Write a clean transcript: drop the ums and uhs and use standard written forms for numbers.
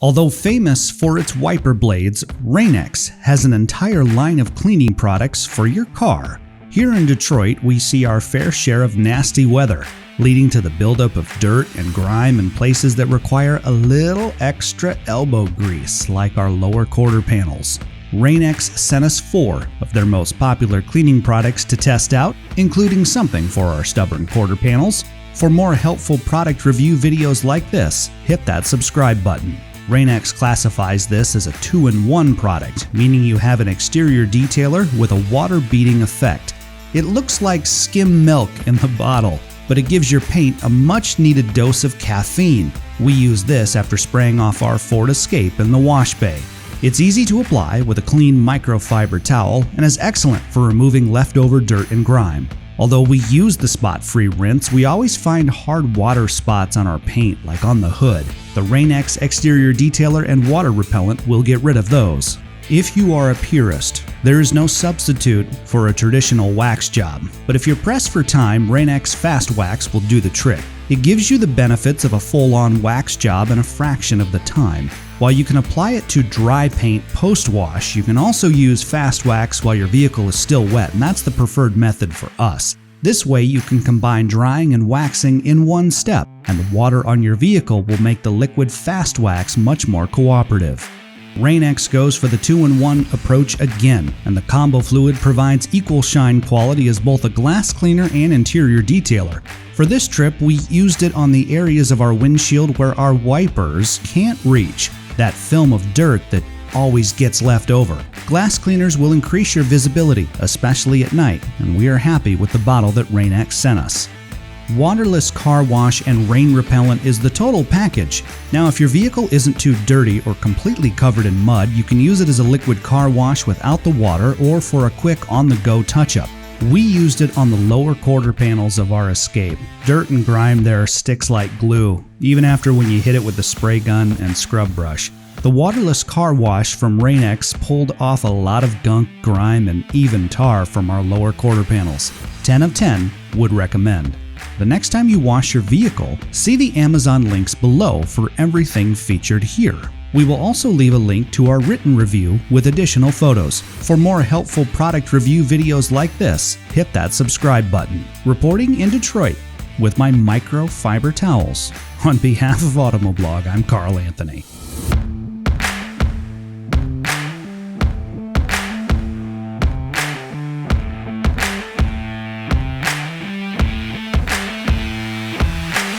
Although famous for its wiper blades, RainX has an entire line of cleaning products for your car. Here in Detroit, we see our fair share of nasty weather, leading to the buildup of dirt and grime in places that require a little extra elbow grease, like our lower quarter panels. RainX sent us 4 of their most popular cleaning products to test out, including something for our stubborn quarter panels. For more helpful product review videos like this, hit that subscribe button. RainX classifies this as a 2-in-1 product, meaning you have an exterior detailer with a water-beating effect. It looks like skim milk in the bottle, but it gives your paint a much-needed dose of caffeine. We use this after spraying off our Ford Escape in the wash bay. It's easy to apply with a clean microfiber towel and is excellent for removing leftover dirt and grime. Although we use the spot-free rinse, we always find hard water spots on our paint, like on the hood. The RainX exterior detailer and water repellent will get rid of those. If you are a purist, there is no substitute for a traditional wax job, but if you're pressed for time, RainX Fast Wax will do the trick. It gives you the benefits of a full-on wax job in a fraction of the time. While you can apply it to dry paint post-wash, you can also use fast wax while your vehicle is still wet, and that's the preferred method for us. This way you can combine drying and waxing in one step, and the water on your vehicle will make the liquid fast wax much more cooperative. RainX goes for the 2-in-1 approach again, and the combo fluid provides equal shine quality as both a glass cleaner and interior detailer. For this trip, we used it on the areas of our windshield where our wipers can't reach, that film of dirt that always gets left over. Glass cleaners will increase your visibility, especially at night, and we are happy with the bottle that RainX sent us. Waterless car wash and rain repellent is the total package. Now, if your vehicle isn't too dirty or completely covered in mud, you can use it as a liquid car wash without the water or for a quick on-the-go touch-up. We used it on the lower quarter panels of our Escape. Dirt and grime there sticks like glue, even after when you hit it with the spray gun and scrub brush. The waterless car wash from RainX pulled off a lot of gunk, grime, and even tar from our lower quarter panels. 10 of 10 would recommend. The next time you wash your vehicle, see the Amazon links below for everything featured here. We will also leave a link to our written review with additional photos. For more helpful product review videos like this, hit that subscribe button. Reporting in Detroit with my microfiber towels. On behalf of Automoblog, I'm Carl Anthony.